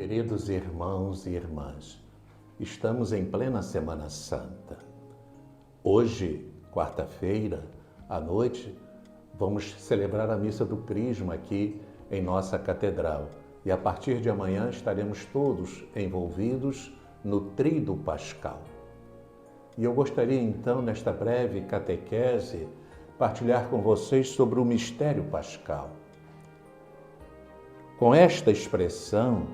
Queridos irmãos e irmãs, estamos em plena Semana Santa. Hoje, quarta-feira, à noite, vamos celebrar a Missa do Crisma aqui em nossa catedral. E a partir de amanhã estaremos todos envolvidos no Tríduo Pascal. E eu gostaria então, nesta breve catequese, partilhar com vocês sobre o mistério pascal. Com esta expressão,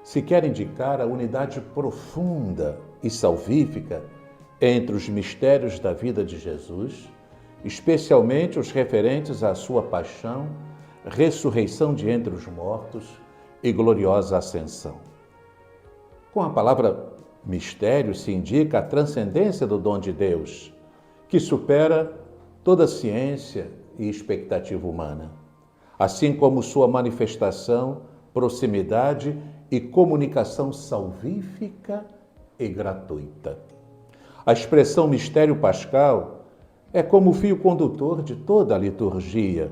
se quer indicar a unidade profunda e salvífica entre os mistérios da vida de Jesus, especialmente os referentes à sua paixão, ressurreição de entre os mortos e gloriosa ascensão. Com a palavra mistério se indica a transcendência do dom de Deus, que supera toda ciência e expectativa humana, assim como sua manifestação, proximidade e comunicação salvífica e gratuita. A expressão mistério pascal é como o fio condutor de toda a liturgia,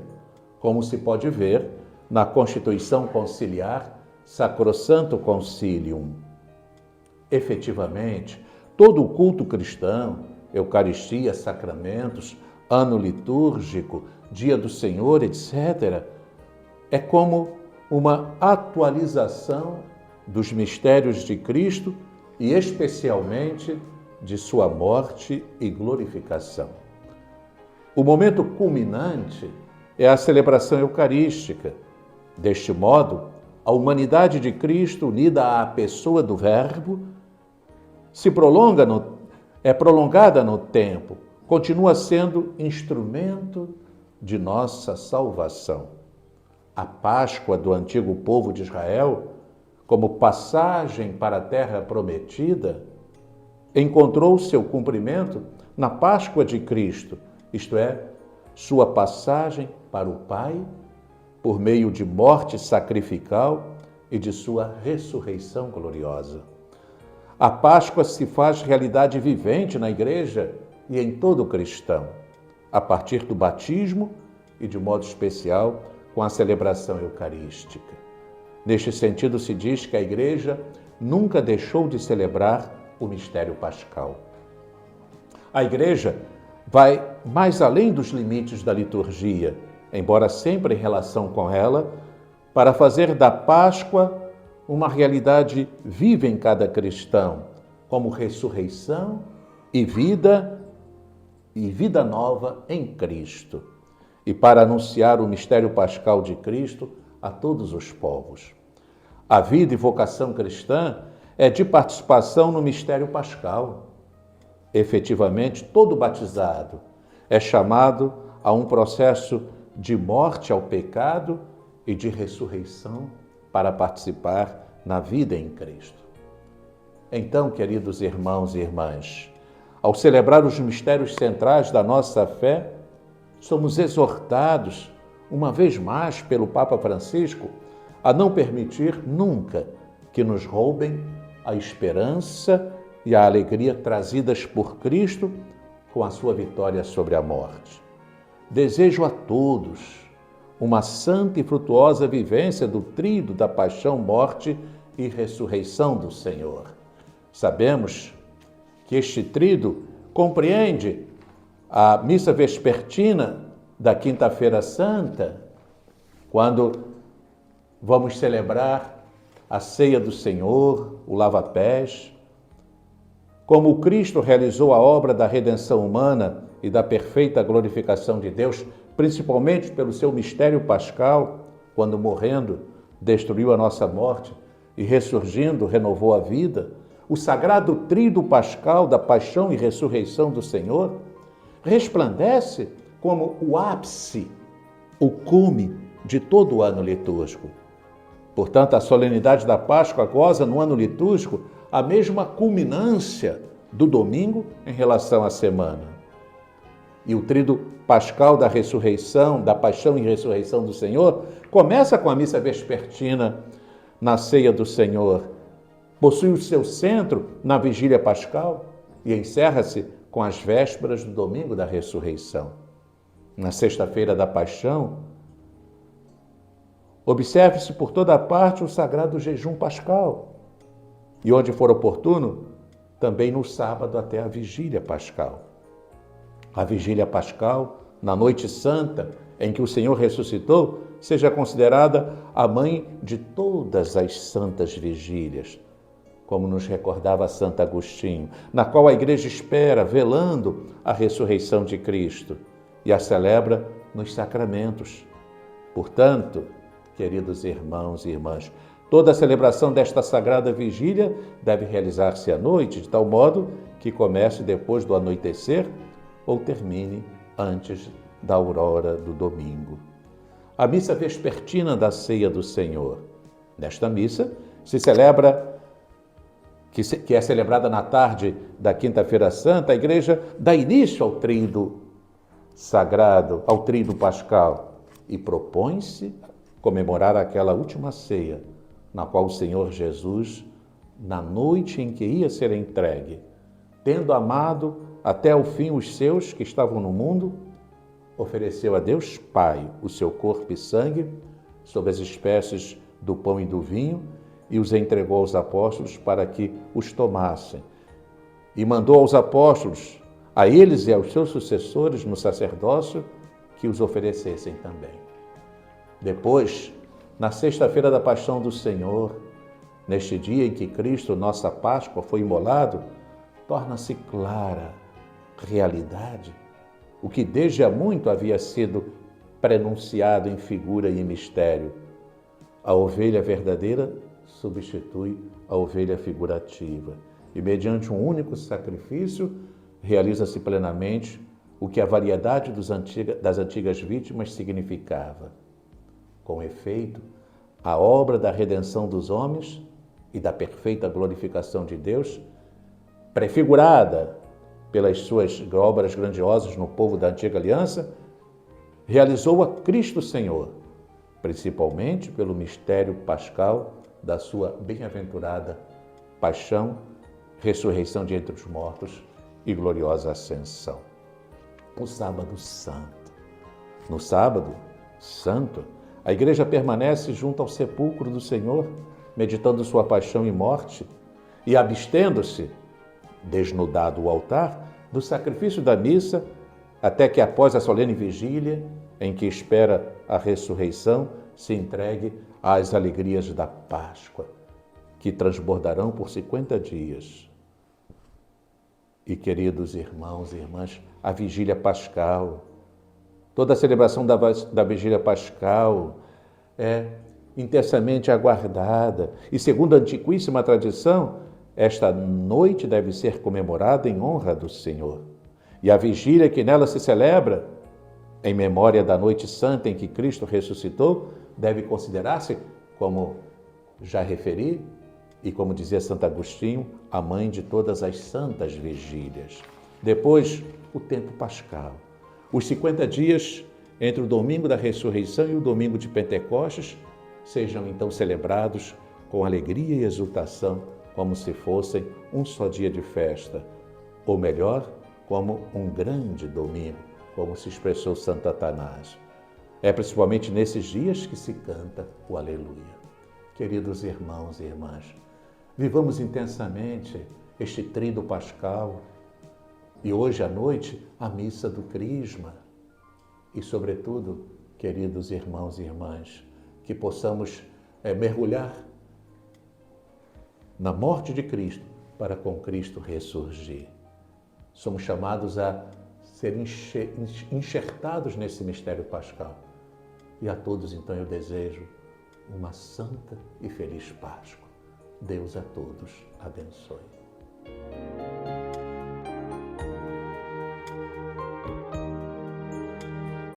como se pode ver na Constituição Conciliar Sacrosanto Concilium. Efetivamente, todo o culto cristão, Eucaristia, sacramentos, ano litúrgico, Dia do Senhor, etc., é como uma atualização dos mistérios de Cristo e especialmente de sua morte e glorificação. O momento culminante é a celebração eucarística. Deste modo, a humanidade de Cristo, unida à pessoa do Verbo, é prolongada no tempo, continua sendo instrumento de nossa salvação. A Páscoa do antigo povo de Israel, como passagem para a terra prometida, encontrou seu cumprimento na Páscoa de Cristo, isto é, sua passagem para o Pai, por meio de morte sacrificial e de sua ressurreição gloriosa. A Páscoa se faz realidade vivente na Igreja e em todo cristão, a partir do batismo e, de modo especial, com a celebração eucarística. Neste sentido, se diz que a Igreja nunca deixou de celebrar o mistério pascal. A Igreja vai mais além dos limites da liturgia, embora sempre em relação com ela, para fazer da Páscoa uma realidade viva em cada cristão, como ressurreição e vida nova em Cristo, e para anunciar o mistério pascal de Cristo a todos os povos. A vida e vocação cristã é de participação no mistério pascal. Efetivamente, todo batizado é chamado a um processo de morte ao pecado e de ressurreição para participar na vida em Cristo. Então, queridos irmãos e irmãs, ao celebrar os mistérios centrais da nossa fé, somos exortados, uma vez mais pelo Papa Francisco, a não permitir nunca que nos roubem a esperança e a alegria trazidas por Cristo com a sua vitória sobre a morte. Desejo a todos uma santa e frutuosa vivência do tríduo da paixão, morte e ressurreição do Senhor. Sabemos que este tríduo compreende a missa vespertina da Quinta-feira Santa, quando vamos celebrar a ceia do Senhor, o lava-pés. Como Cristo realizou a obra da redenção humana e da perfeita glorificação de Deus, principalmente pelo seu mistério pascal, quando morrendo destruiu a nossa morte e ressurgindo renovou a vida, o sagrado tríduo pascal da paixão e ressurreição do Senhor resplandece como o ápice, o cume de todo o ano litúrgico. Portanto, a solenidade da Páscoa goza no ano litúrgico a mesma culminância do domingo em relação à semana. E o tríduo pascal da ressurreição, da paixão e ressurreição do Senhor, começa com a missa vespertina na ceia do Senhor, possui o seu centro na vigília pascal e encerra-se com as vésperas do domingo da ressurreição. Na sexta-feira da paixão, Observe-se por toda parte o sagrado jejum pascal. E onde for oportuno, também no sábado até a vigília pascal. A vigília pascal, na noite santa em que o Senhor ressuscitou, seja considerada a mãe de todas as santas vigílias, como nos recordava Santo Agostinho, na qual a Igreja espera, velando a ressurreição de Cristo e a celebra nos sacramentos. Portanto, queridos irmãos e irmãs, toda a celebração desta sagrada vigília deve realizar-se à noite, de tal modo que comece depois do anoitecer ou termine antes da aurora do domingo. A missa vespertina da Ceia do Senhor. Nesta missa se celebra, que é celebrada na tarde da Quinta-feira Santa, a Igreja dá início ao tríduo sagrado, ao tríduo pascal, e propõe-se comemorar aquela última ceia, na qual o Senhor Jesus, na noite em que ia ser entregue, tendo amado até o fim os seus que estavam no mundo, ofereceu a Deus Pai o seu corpo e sangue, sob as espécies do pão e do vinho, e os entregou aos apóstolos para que os tomassem. E mandou aos apóstolos, a eles e aos seus sucessores no sacerdócio, que os oferecessem também. Depois, na sexta-feira da Paixão do Senhor, neste dia em que Cristo, nossa Páscoa, foi imolado, torna-se clara realidade o que desde há muito havia sido prenunciado em figura e em mistério. A ovelha verdadeira substitui a ovelha figurativa e, mediante um único sacrifício, realiza-se plenamente o que a variedade das antigas vítimas significava. Com efeito, a obra da redenção dos homens e da perfeita glorificação de Deus, prefigurada pelas suas obras grandiosas no povo da antiga aliança, realizou a Cristo Senhor, principalmente pelo mistério pascal da sua bem-aventurada paixão, ressurreição de entre os mortos e gloriosa ascensão. O sábado santo. No sábado santo, a Igreja permanece junto ao sepulcro do Senhor, meditando sua paixão e morte e abstendo-se, desnudado o altar, do sacrifício da missa, até que após a solene vigília, em que espera a ressurreição, se entregue às alegrias da Páscoa, que transbordarão por 50 dias. E, queridos irmãos e irmãs, a vigília pascal, toda a celebração da vigília pascal é intensamente aguardada e, segundo a antiquíssima tradição, esta noite deve ser comemorada em honra do Senhor. E a vigília que nela se celebra, em memória da noite santa em que Cristo ressuscitou, deve considerar-se, como já referi, e como dizia Santo Agostinho, a mãe de todas as santas vigílias. Depois, o tempo pascal. Os 50 dias entre o domingo da ressurreição e o domingo de Pentecostes sejam então celebrados com alegria e exultação, como se fossem um só dia de festa, ou melhor, como um grande domingo, como se expressou Santo Atanásio. É principalmente nesses dias que se canta o Aleluia. Queridos irmãos e irmãs, vivamos intensamente este tríduo pascal e hoje à noite a missa do Crisma. E, sobretudo, queridos irmãos e irmãs, que possamos mergulhar na morte de Cristo para com Cristo ressurgir. Somos chamados a ser enxertados nesse mistério pascal. E a todos, então, eu desejo uma santa e feliz Páscoa. Deus a todos abençoe.